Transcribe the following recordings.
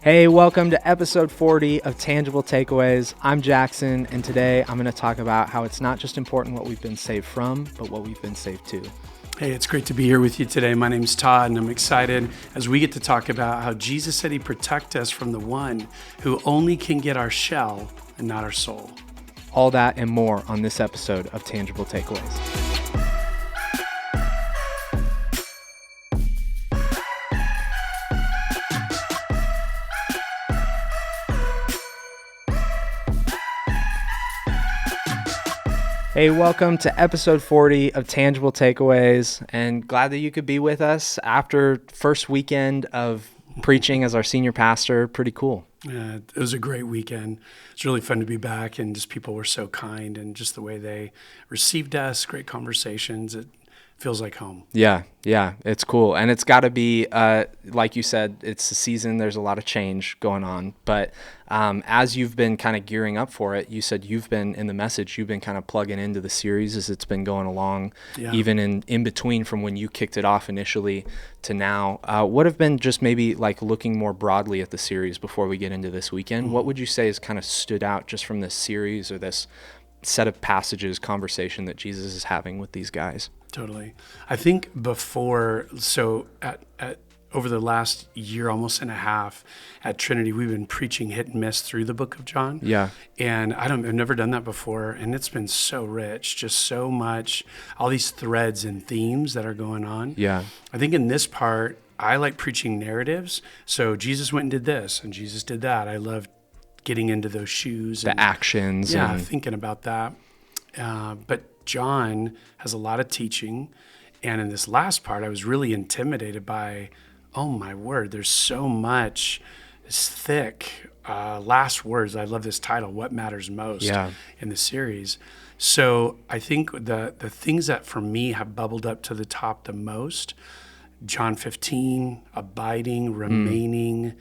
Hey, welcome to episode 40 of Tangible Takeaways. I'm Jackson, and today I'm going to talk about how it's not just important what we've been saved from, but what we've been saved to. Hey, it's great to be here with you today. My name's Todd, and I'm excited as we get to talk about how Jesus said he'd protect us from the one who only can get our shell and not our soul. All that and more on this episode of Tangible Takeaways. Hey, welcome to episode 40 of Tangible Takeaways, and glad that you could be with us after first weekend of preaching as our senior pastor. Pretty cool. It was a great weekend. It's really fun to be back, and just people were so kind, and just the way they received us, great conversations. It feels like home. Yeah, it's cool. And it's got to be, like you said, it's the season. There's a lot of change going on. But as you've been kind of gearing up for it, you said you've been in the message, you've been kind of plugging into the series as it's been going along, even in between from when you kicked it off initially to now. What have been just maybe like looking more broadly at the series before we get into this weekend? What would you say has kind of stood out just from this series or this set of passages, conversation that Jesus is having with these guys? Totally. I think over the last year, almost and a half at Trinity, we've been preaching hit and miss through the book of John. Yeah. And I've never done that before. And it's been so rich, just so much, all these threads and themes that are going on. Yeah. I think in this part, I like preaching narratives. So Jesus went and did this and Jesus did that. I love getting into those shoes. The actions. Yeah, thinking about that. But John has a lot of teaching. And in this last part, I was really intimidated by, oh my word, there's so much. It's thick. Last words. I love this title, What Matters Most, in the series. So I think the things that for me have bubbled up to the top the most, John 15, abiding, remaining,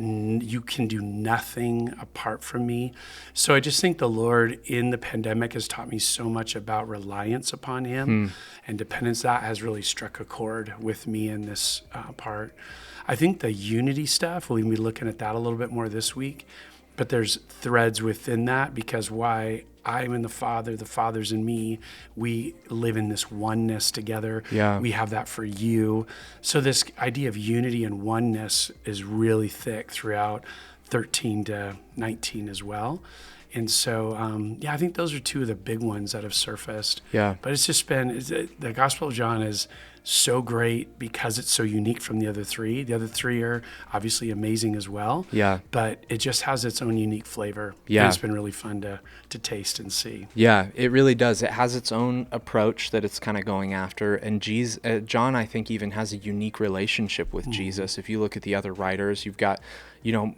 you can do nothing apart from me. So I just think the Lord in the pandemic has taught me so much about reliance upon him and dependence. That has really struck a chord with me in this part. I think the unity stuff, we'll be looking at that a little bit more this week, but there's threads within that because why I'm in the Father's in me. We live in this oneness together. Yeah. We have that for you. So this idea of unity and oneness is really thick throughout 13 to 19 as well. And so, I think those are two of the big ones that have surfaced. Yeah. But it's just been, the Gospel of John is so great because it's so unique from the other three. The other three are obviously amazing as well. Yeah. But it just has its own unique flavor. Yeah. And it's been really fun to taste and see. Yeah, it really does. It has its own approach that it's kind of going after. And John, I think, even has a unique relationship with Jesus. If you look at the other writers, you've got,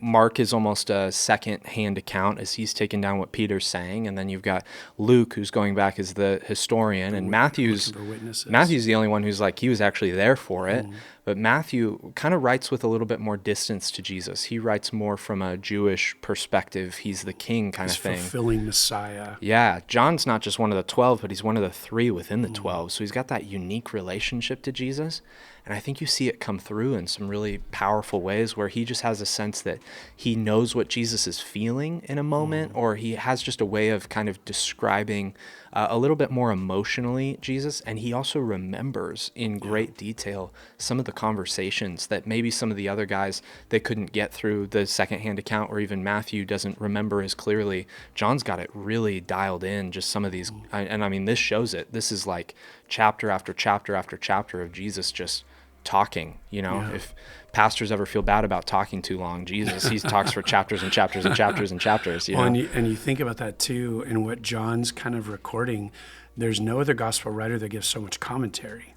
Mark is almost a second-hand account as he's taking down what Peter's saying. And then you've got Luke, who's going back as the historian. And Matthew's the only one who's like, he was actually there for it. But Matthew kind of writes with a little bit more distance to Jesus. He writes more from a Jewish perspective. He's the king kind of thing. Fulfilling Messiah. Yeah. John's not just one of the 12, but he's one of the 3 within the 12. So he's got that unique relationship to Jesus. And I think you see it come through in some really powerful ways where he just has a sense that he knows what Jesus is feeling in a moment, or he has just a way of kind of describing a little bit more emotionally Jesus. And he also remembers in great detail some of the conversations that maybe some of the other guys, they couldn't get through the secondhand account, or even Matthew doesn't remember as clearly. John's got it really dialed in, just some of these. And I mean, this shows it. This is like chapter after chapter after chapter of Jesus just talking. If pastors ever feel bad about talking too long, Jesus, he talks for chapters and chapters and chapters and chapters. And you think about that too, and what John's kind of recording. There's no other gospel writer that gives so much commentary.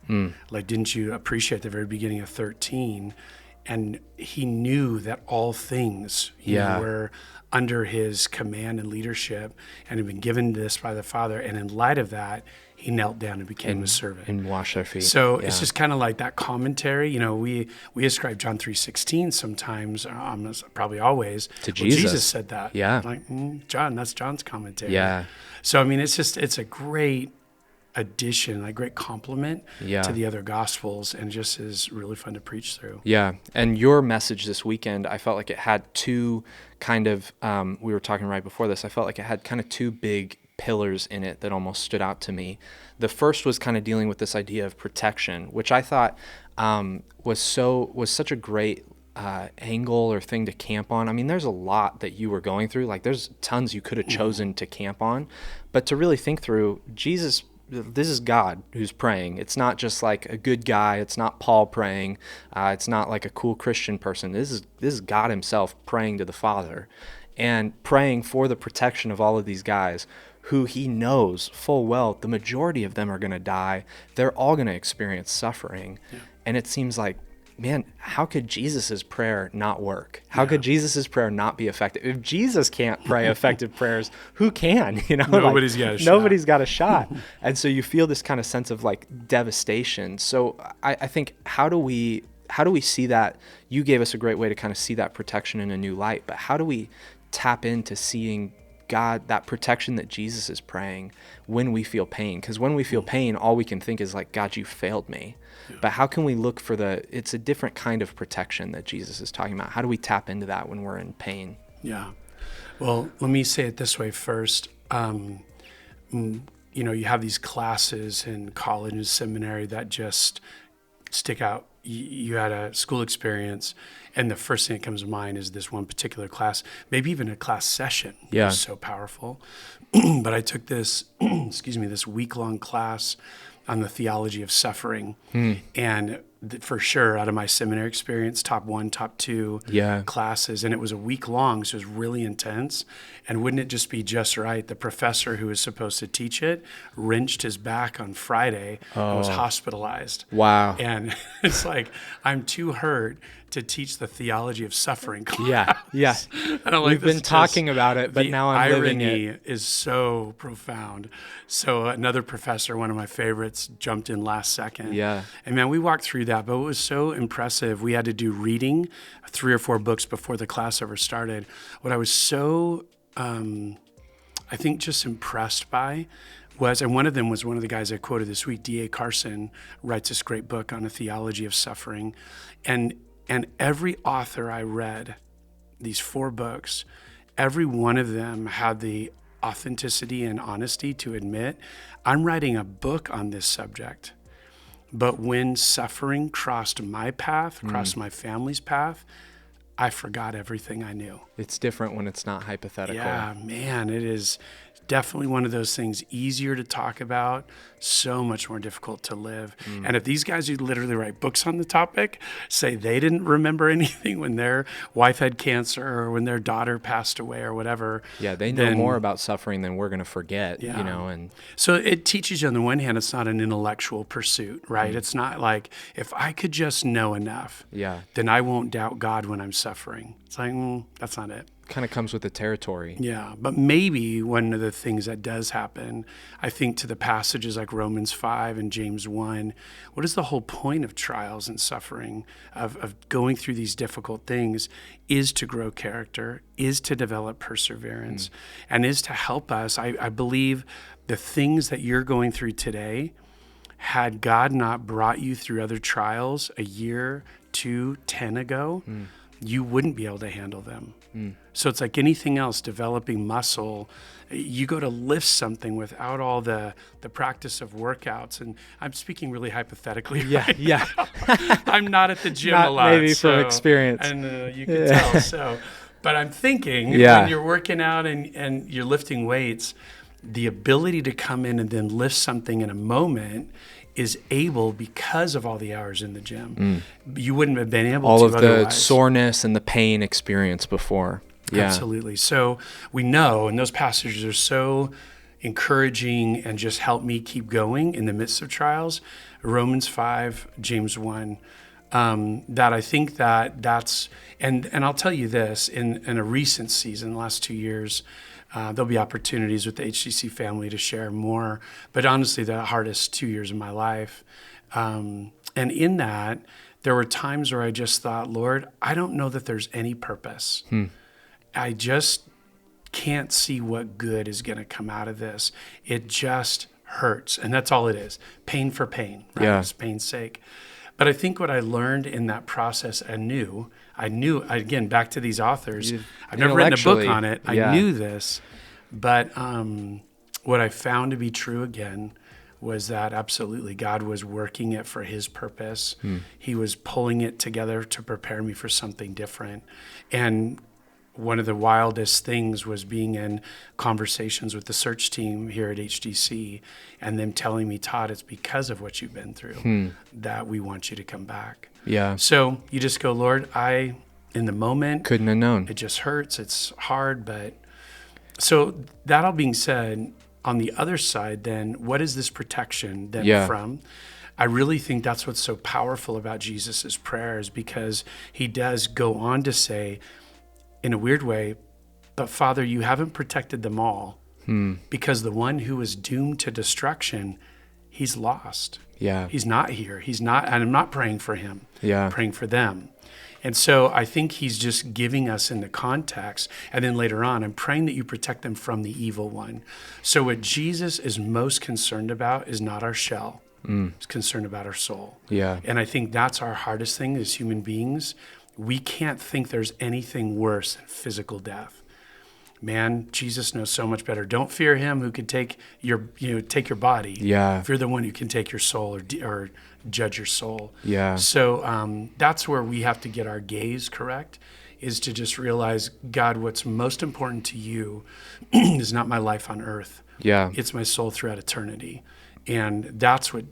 Like, didn't you appreciate the very beginning of 13? And he knew that all things were under his command and leadership and had been given this by the Father. And in light of that, he knelt down and became a servant. And washed their feet. So it's just kind of like that commentary. We ascribe John 3:16 sometimes, probably always. To Jesus. Jesus said that. Yeah. Like, John, that's John's commentary. Yeah. So, I mean, it's a great addition, like great complement Yeah. to the other gospels, and just is really fun to preach through. Yeah. And your message this weekend, I felt like it had two kind of, we were talking right before this, I felt like it had kind of two big pillars in it that almost stood out to me. The first was kind of dealing with this idea of protection, which I thought was such a great angle or thing to camp on. I mean, there's a lot that you were going through. Like, there's tons you could have chosen to camp on, but to really think through, Jesus, this is God who's praying. It's not just like a good guy. It's not Paul praying. It's not like a cool Christian person. This is God himself praying to the Father and praying for the protection of all of these guys who he knows full well the majority of them are going to die. They're all going to experience suffering. Yeah. And it seems like, man, how could Jesus's prayer not work? How could Jesus's prayer not be effective? If Jesus can't pray effective prayers, who can? Nobody's got a shot. Nobody's got a shot. And so you feel this kind of sense of like devastation. So I think, how do we see that? You gave us a great way to kind of see that protection in a new light, but how do we tap into seeing God, that protection that Jesus is praying when we feel pain? Because when we feel pain, all we can think is like, God, you failed me. Yeah. But how can we look for it's a different kind of protection that Jesus is talking about? How do we tap into that when we're in pain? Yeah. Well, let me say it this way first. You have these classes in college and seminary that just stick out. You had a school experience, and the first thing that comes to mind is this one particular class, maybe even a class session. Yeah. It was so powerful. But I took this, this week-long class on the theology of suffering. And for sure, out of my seminary experience, top 1, top 2 classes. And it was a week long, so it was really intense. And wouldn't it just be just right? The professor who was supposed to teach it wrenched his back on Friday and was hospitalized. Wow. And it's like, I'm too hurt to teach the theology of suffering class. Yeah. And I'm like, we've been talking about it, but now I'm living it. The irony is so profound. So another professor, one of my favorites, jumped in last second. Yeah. And man, we walked through that, but it was so impressive. We had to do reading, 3 or 4 books before the class ever started. What I was so, I think, just impressed by was, and one of them was one of the guys I quoted this week, D.A. Carson, writes this great book on a theology of suffering. And every author I read, these 4 books, every one of them had the authenticity and honesty to admit, I'm writing a book on this subject. But when suffering crossed my path, crossed my family's path, I forgot everything I knew. It's different when it's not hypothetical. Yeah, man, it is definitely one of those things easier to talk about, so much more difficult to live. And if these guys who literally write books on the topic say they didn't remember anything when their wife had cancer or when their daughter passed away or whatever. Yeah, they know more about suffering than we're going to forget, and so it teaches you, on the one hand, it's not an intellectual pursuit, right? It's not like, if I could just know enough, then I won't doubt God when I'm suffering. It's like, that's not it. Kind of comes with the territory. Yeah, but maybe one of the things that does happen, I think, to the passages like Romans 5 and James 1, what is the whole point of trials and suffering, of going through these difficult things, is to grow character, is to develop perseverance, and is to help us. I believe the things that you're going through today, had God not brought you through other trials a year, 2, 10 ago, you wouldn't be able to handle them. So it's like anything else, developing muscle. You go to lift something without all the practice of workouts. And I'm speaking really hypothetically. Yeah. I'm not at the gym not a lot. Maybe from experience. And you can tell. So, but I'm thinking when you're working out and you're lifting weights, the ability to come in and then lift something in a moment is able because of all the hours in the gym. You wouldn't have been able all to of otherwise. The soreness and the pain experience before. Yeah. Absolutely. So we know, and those passages are so encouraging and just help me keep going in the midst of trials. Romans 5, James 1, that I think that's, and I'll tell you this, in a recent season, the last 2 years, there'll be opportunities with the HCC family to share more, but honestly, the hardest 2 years of my life. And in that, there were times where I just thought, Lord, I don't know that there's any purpose. I just can't see what good is going to come out of this. It just hurts. And that's all it is. Pain for pain, right? Yeah. It's pain's sake. But I think what I learned in that process, I knew, again, back to these authors, I've never written a book on it. I knew this. But what I found to be true again was that absolutely God was working it for his purpose. He was pulling it together to prepare me for something different. And one of the wildest things was being in conversations with the search team here at HDC and them telling me, Todd, it's because of what you've been through that we want you to come back. Yeah. So you just go, Lord, in the moment, couldn't have known. It just hurts. It's hard. But so that all being said, on the other side, then what is this protection then from? I really think that's what's so powerful about Jesus's prayers, because he does go on to say, in a weird way, but Father, you haven't protected them all because the one who is doomed to destruction, he's lost. Yeah. He's not here. He's not, and I'm not praying for him. Yeah. Praying for them. And so I think he's just giving us in the context. And then later on, I'm praying that you protect them from the evil one. So what Jesus is most concerned about is not our shell. He's concerned about our soul. Yeah. And I think that's our hardest thing as human beings. We can't think there's anything worse than physical death. Man, Jesus knows so much better. Don't fear him who can take your body. Yeah. Fear the one who can take your soul or judge your soul. Yeah. So that's where we have to get our gaze correct, is to just realize, God, what's most important to you is not my life on earth. Yeah. It's my soul throughout eternity. And that's what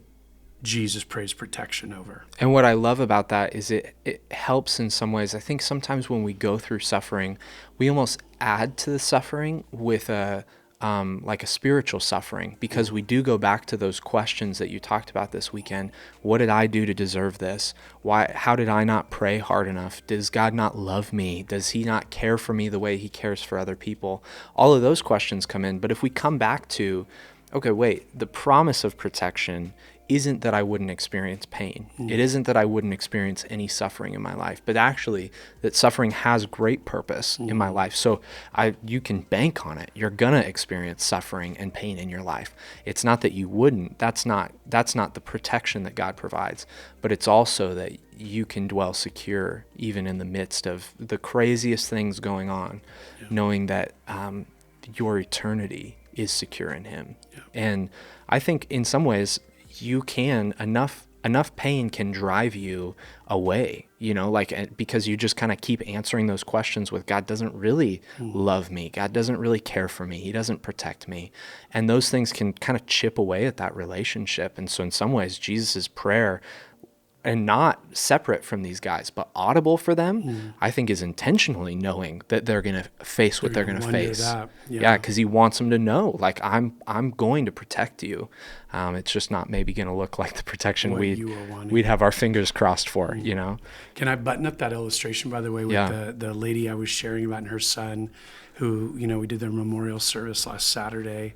Jesus prays protection over. And what I love about that is it helps in some ways. I think sometimes when we go through suffering, we almost add to the suffering with like a spiritual suffering, because we do go back to those questions that you talked about this weekend. What did I do to deserve this? How did I not pray hard enough? Does God not love me? Does he not care for me the way he cares for other people? All of those questions come in. But if we come back to, okay, wait, the promise of protection isn't that I wouldn't experience pain. It isn't that I wouldn't experience any suffering in my life, but actually that suffering has great purpose in my life. So you can bank on it. You're gonna experience suffering and pain in your life. It's not that you wouldn't. That's not the protection that God provides, but it's also that you can dwell secure even in the midst of the craziest things going on, knowing that your eternity is secure in him. And I think in some ways, you can, enough pain can drive you away, because you just kind of keep answering those questions with, God doesn't really love me. God doesn't really care for me. He doesn't protect me. And those things can kind of chip away at that relationship. And so in some ways, Jesus's prayer, and not separate from these guys, but audible for them, I think is intentionally knowing that they're going to face what they're going to face. Yeah, because he wants them to know, like, I'm going to protect you. It's just not maybe going to look like the protection we'd have our fingers crossed for, Can I button up that illustration, by the way, with the lady I was sharing about and her son, who, we did their memorial service last Saturday.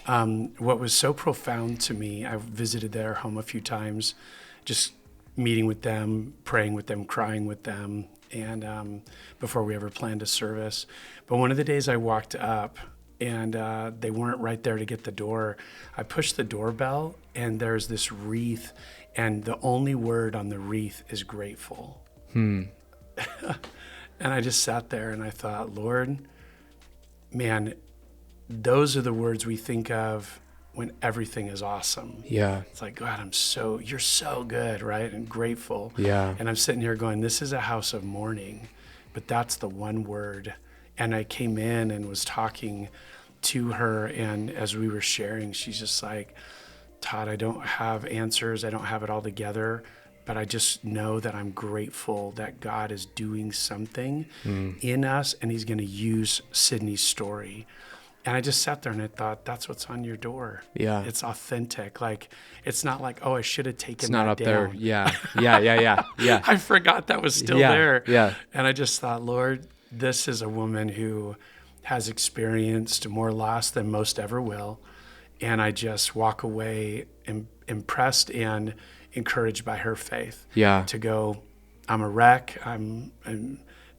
What was so profound to me, I visited their home a few times, just meeting with them, praying with them, crying with them, and before we ever planned a service. But one of the days I walked up, and they weren't right there to get the door. I pushed the doorbell, and there's this wreath, and the only word on the wreath is grateful. And I just sat there and I thought, Lord, man, those are the words we think of when everything is awesome. Yeah. It's like, God, you're so good, right? And grateful. Yeah. And I'm sitting here going, this is a house of mourning, but that's the one word. And I came in and was talking to her, and as we were sharing, she's just like, Todd, I don't have answers. I don't have it all together, but I just know that I'm grateful that God is doing something in us, and he's going to use Sydney's story. And I just sat there and I thought, that's what's on your door. Yeah. It's authentic. Like, it's not like, oh, I should have taken it's not that up down. there. Yeah. I forgot that was still there. Yeah. And I just thought, Lord, this is a woman who has experienced more loss than most ever will. And I just walk away impressed and encouraged by her faith. Yeah. To go, I'm a wreck. I'm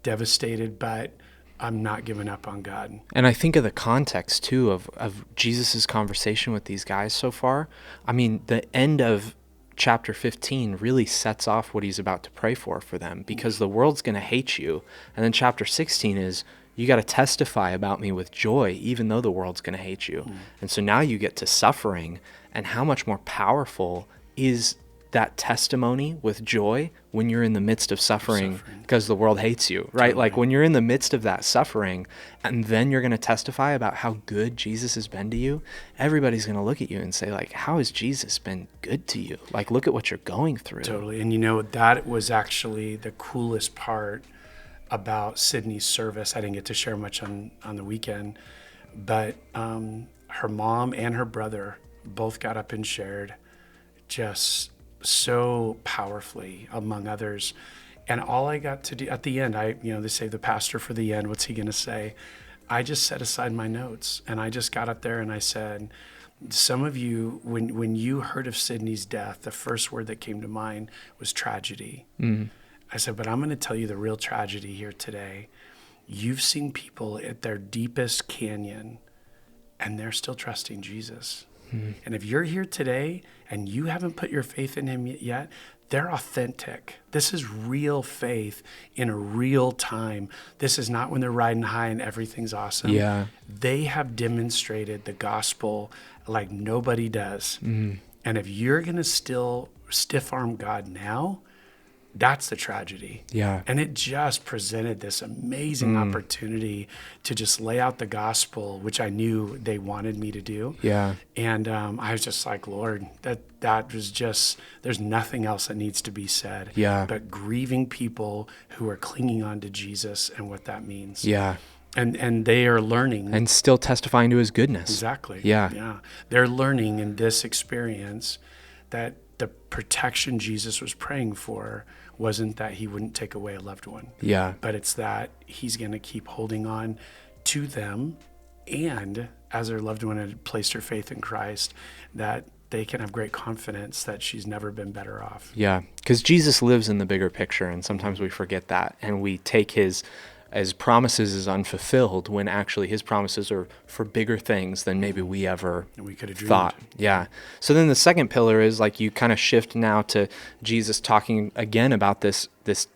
devastated, but I'm not giving up on God. And I think of the context too of Jesus's conversation with these guys so far. I mean, the end of chapter 15 really sets off what he's about to pray for them, because the world's going to hate you. And then chapter 16 is, you got to testify about me with joy, even though the world's going to hate you. And so now you get to suffering, and how much more powerful is that testimony with joy when you're in the midst of suffering because the world hates you, right? Totally. Like when you're in the midst of that suffering and then you're going to testify about how good Jesus has been to you, everybody's going to look at you and say, like, how has Jesus been good to you? Like, look at what you're going through. Totally. And that was actually the coolest part about Sydney's service. I didn't get to share much on the weekend, but her mom and her brother both got up and shared just so powerfully, among others. And all I got to do at the end, they say the pastor for the end, what's he going to say? I just set aside my notes and I just got up there and I said, some of you, when you heard of Sydney's death, the first word that came to mind was tragedy. I said, but I'm going to tell you the real tragedy here today. You've seen people at their deepest canyon and they're still trusting Jesus. And if you're here today and you haven't put your faith in him yet, they're authentic. This is real faith in a real time. This is not when they're riding high and everything's awesome. Yeah. They have demonstrated the gospel like nobody does. And if you're going to still stiff-arm God now, that's the tragedy. Yeah. And it just presented this amazing opportunity to just lay out the gospel, which I knew they wanted me to do. Yeah. And I was just like, Lord, that was just, there's nothing else that needs to be said. Yeah. But grieving people who are clinging on to Jesus and what that means. Yeah. And they are learning. And still testifying to his goodness. Exactly. Yeah. Yeah. They're learning in this experience that the protection Jesus was praying for wasn't that he wouldn't take away a loved one. Yeah. But it's that he's going to keep holding on to them, and as their loved one had placed her faith in Christ, that they can have great confidence that she's never been better off. Yeah. Because Jesus lives in the bigger picture, and sometimes we forget that, and we take his as promises as unfulfilled when actually his promises are for bigger things than maybe we ever could have thought. Yeah. So then the second pillar is like you kind of shift now to Jesus talking again about this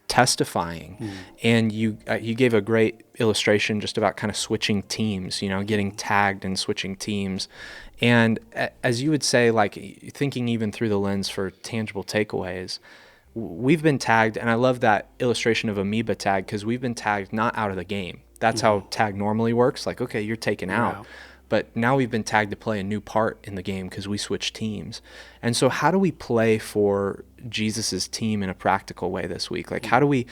testifying. And you gave a great illustration just about kind of switching teams, getting tagged and switching teams. And as you would say, like thinking even through the lens for tangible takeaways, we've been tagged, and I love that illustration of amoeba tag because we've been tagged not out of the game. That's how tag normally works. Like, okay, you're taken out. But now we've been tagged to play a new part in the game because we switched teams. And so how do we play for Jesus's team in a practical way this week? Like, how do we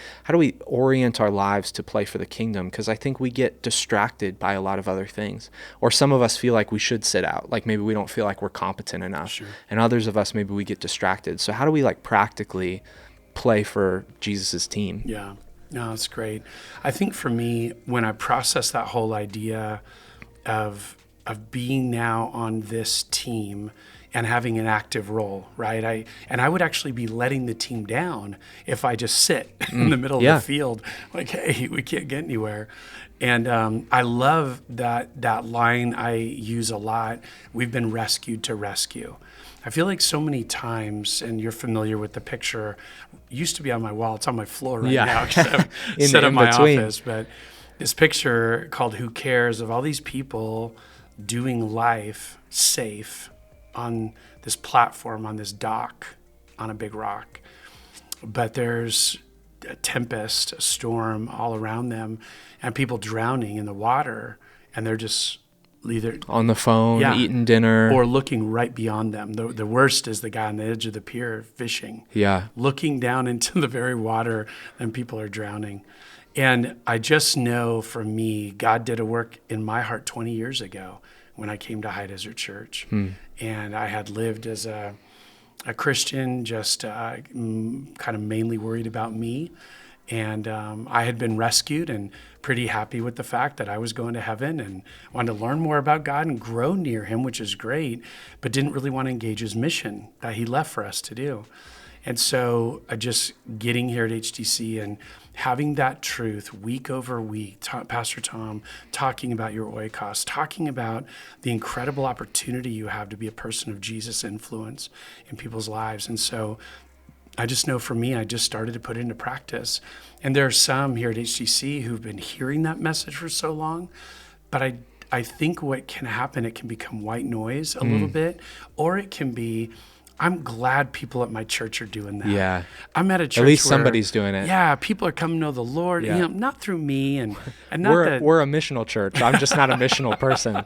orient our lives to play for the kingdom? Because I think we get distracted by a lot of other things. Or some of us feel like we should sit out. Like maybe we don't feel like we're competent enough. Sure. And others of us, maybe we get distracted. So how do we like practically play for Jesus's team? Yeah. No, that's great. I think for me, when I process that whole idea of being now on this team and having an active role, right? I would actually be letting the team down if I just sit in the middle of the field, like, hey, we can't get anywhere. And I love that line I use a lot. We've been rescued to rescue. I feel like so many times, and you're familiar with the picture, used to be on my wall. It's on my floor right now because I've set up my office. But this picture called Who Cares, of all these people doing life safe on this platform, on this dock, on a big rock. But there's a tempest, a storm all around them, and people drowning in the water, and they're just either on the phone, eating dinner, or looking right beyond them. The worst is the guy on the edge of the pier fishing, looking down into the very water, and people are drowning. And I just know for me, God did a work in my heart 20 years ago when I came to High Desert Church. And I had lived as a Christian, just kind of mainly worried about me. And I had been rescued and pretty happy with the fact that I was going to heaven and wanted to learn more about God and grow near him, which is great, but didn't really want to engage his mission that he left for us to do. And so just getting here at HTC and having that truth week over week, Pastor Tom talking about your oikos, talking about the incredible opportunity you have to be a person of Jesus' influence in people's lives. And so I just know for me, I just started to put it into practice. And there are some here at HTC who've been hearing that message for so long, but I think what can happen, it can become white noise a little bit, or it can be, I'm glad people at my church are doing that. Yeah. I'm at a church At least where, somebody's doing it. Yeah, people are coming to know the Lord, Yeah. not through me, and not We're a missional church. I'm just not a missional person.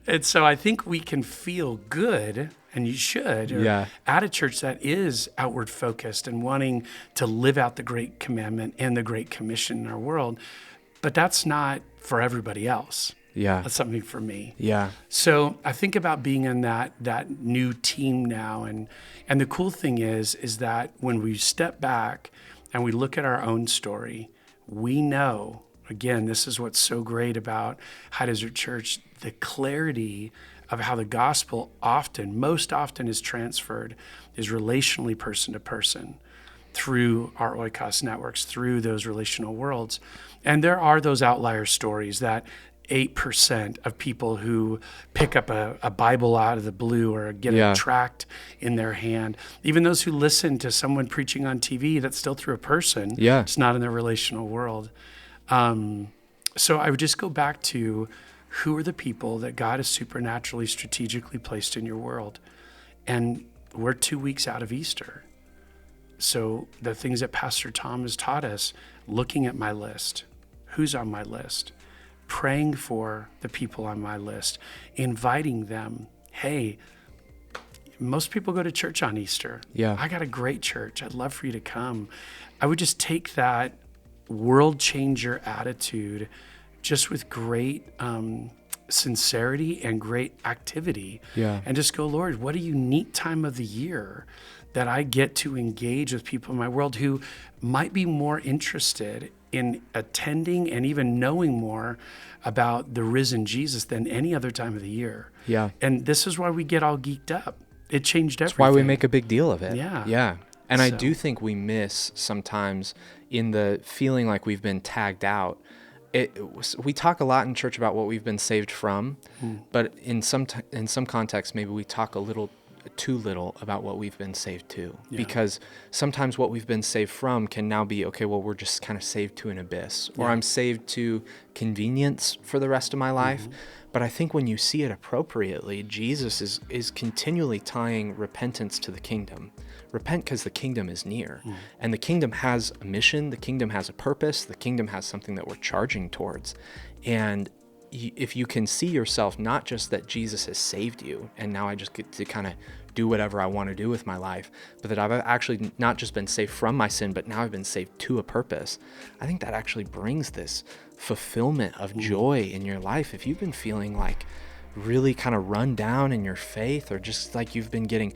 And so I think we can feel good, and you should, at a church that is outward focused and wanting to live out the Great Commandment and the Great Commission in our world. But that's not for everybody else. Yeah. That's something for me. Yeah. So I think about being in that new team now. And the cool thing is that when we step back and we look at our own story, we know, again, this is what's so great about High Desert Church, the clarity of how the gospel most often is transferred is relationally person to person through our oikos networks, through those relational worlds. And there are those outlier stories that 8% of people who pick up a Bible out of the blue or get a tract in their hand, even those who listen to someone preaching on TV, that's still through a person. Yeah. It's not in their relational world. So I would just go back to who are the people that God has supernaturally, strategically placed in your world. And we're 2 weeks out of Easter. So the things that Pastor Tom has taught us, looking at my list, who's on my list, praying for the people on my list, inviting them, hey, most people go to church on Easter. Yeah. I got a great church. I'd love for you to come. I would just take that world changer attitude just with great sincerity and great activity. Yeah. And just go, Lord, what a unique time of the year that I get to engage with people in my world who might be more interested in attending and even knowing more about the risen Jesus than any other time of the year. Yeah. And this is why we get all geeked up. It changed everything. That's why we make a big deal of it. Yeah. Yeah. And I do think we miss sometimes in the feeling like we've been tagged out. We talk a lot in church about what we've been saved from, but in some contexts, maybe we talk a little too little about what we've been saved to, because sometimes what we've been saved from can now be, okay, well, we're just kind of saved to an abyss, or I'm saved to convenience for the rest of my life. But I think when you see it appropriately, Jesus is continually tying repentance to the kingdom. Repent because the kingdom is near, and the kingdom has a mission, the kingdom has a purpose, the kingdom has something that we're charging towards. And if you can see yourself, not just that Jesus has saved you and now I just get to kind of do whatever I want to do with my life, but that I've actually not just been saved from my sin, but now I've been saved to a purpose, I think that actually brings this fulfillment of joy in your life. If you've been feeling like really kind of run down in your faith, or just like you've been getting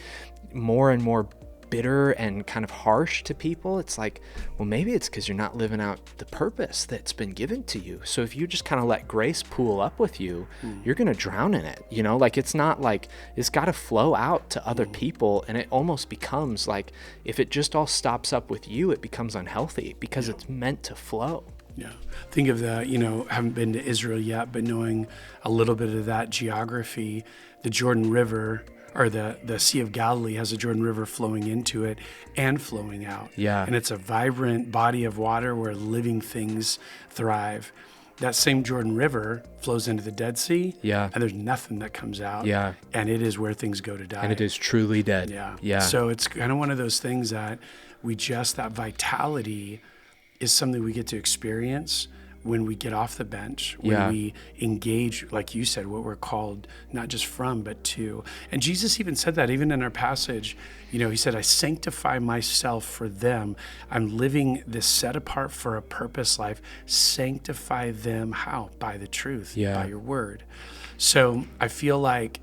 more and more bitter and kind of harsh to people, it's like, well, maybe it's because you're not living out the purpose that's been given to you. So if you just kind of let grace pool up with you, you're going to drown in it. Like it's not like, it's got to flow out to other people. And it almost becomes like, if it just all stops up with you, it becomes unhealthy because it's meant to flow. Yeah. Think of haven't been to Israel yet, but knowing a little bit of that geography, the Jordan River, or the Sea of Galilee has a Jordan River flowing into it and flowing out. Yeah. And it's a vibrant body of water where living things thrive. That same Jordan River flows into the Dead Sea. Yeah. And there's nothing that comes out. Yeah. And it is where things go to die. And it is truly dead. Yeah. Yeah. So it's kind of one of those things that that vitality is something we get to experience when we get off the bench, when we engage, like you said, what we're called not just from, but to. And Jesus even said that, even in our passage, he said, I sanctify myself for them. I'm living this set apart for a purpose life. Sanctify them, how? By the truth, by your word. So I feel like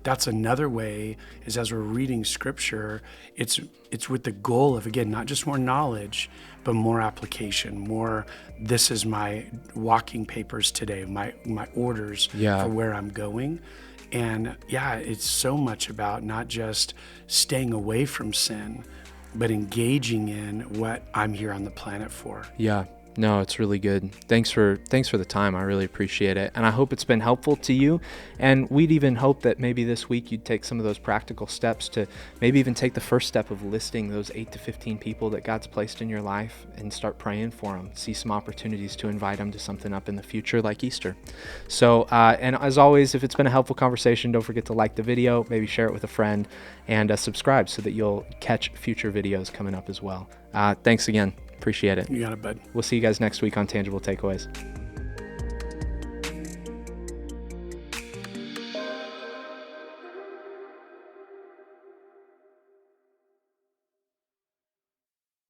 that's another way, is as we're reading scripture, it's with the goal of, again, not just more knowledge, but more application, more, this is my walking papers today, my orders for where I'm going. And it's so much about not just staying away from sin, but engaging in what I'm here on the planet for. Yeah. No, it's really good. Thanks for the time. I really appreciate it. And I hope it's been helpful to you. And we'd even hope that maybe this week you'd take some of those practical steps to maybe even take the first step of listing those 8 to 15 people that God's placed in your life and start praying for them. See some opportunities to invite them to something up in the future like Easter. So, and as always, if it's been a helpful conversation, don't forget to like the video, maybe share it with a friend, and subscribe so that you'll catch future videos coming up as well. Thanks again. Appreciate it. You got it, bud. We'll see you guys next week on Tangible Takeaways.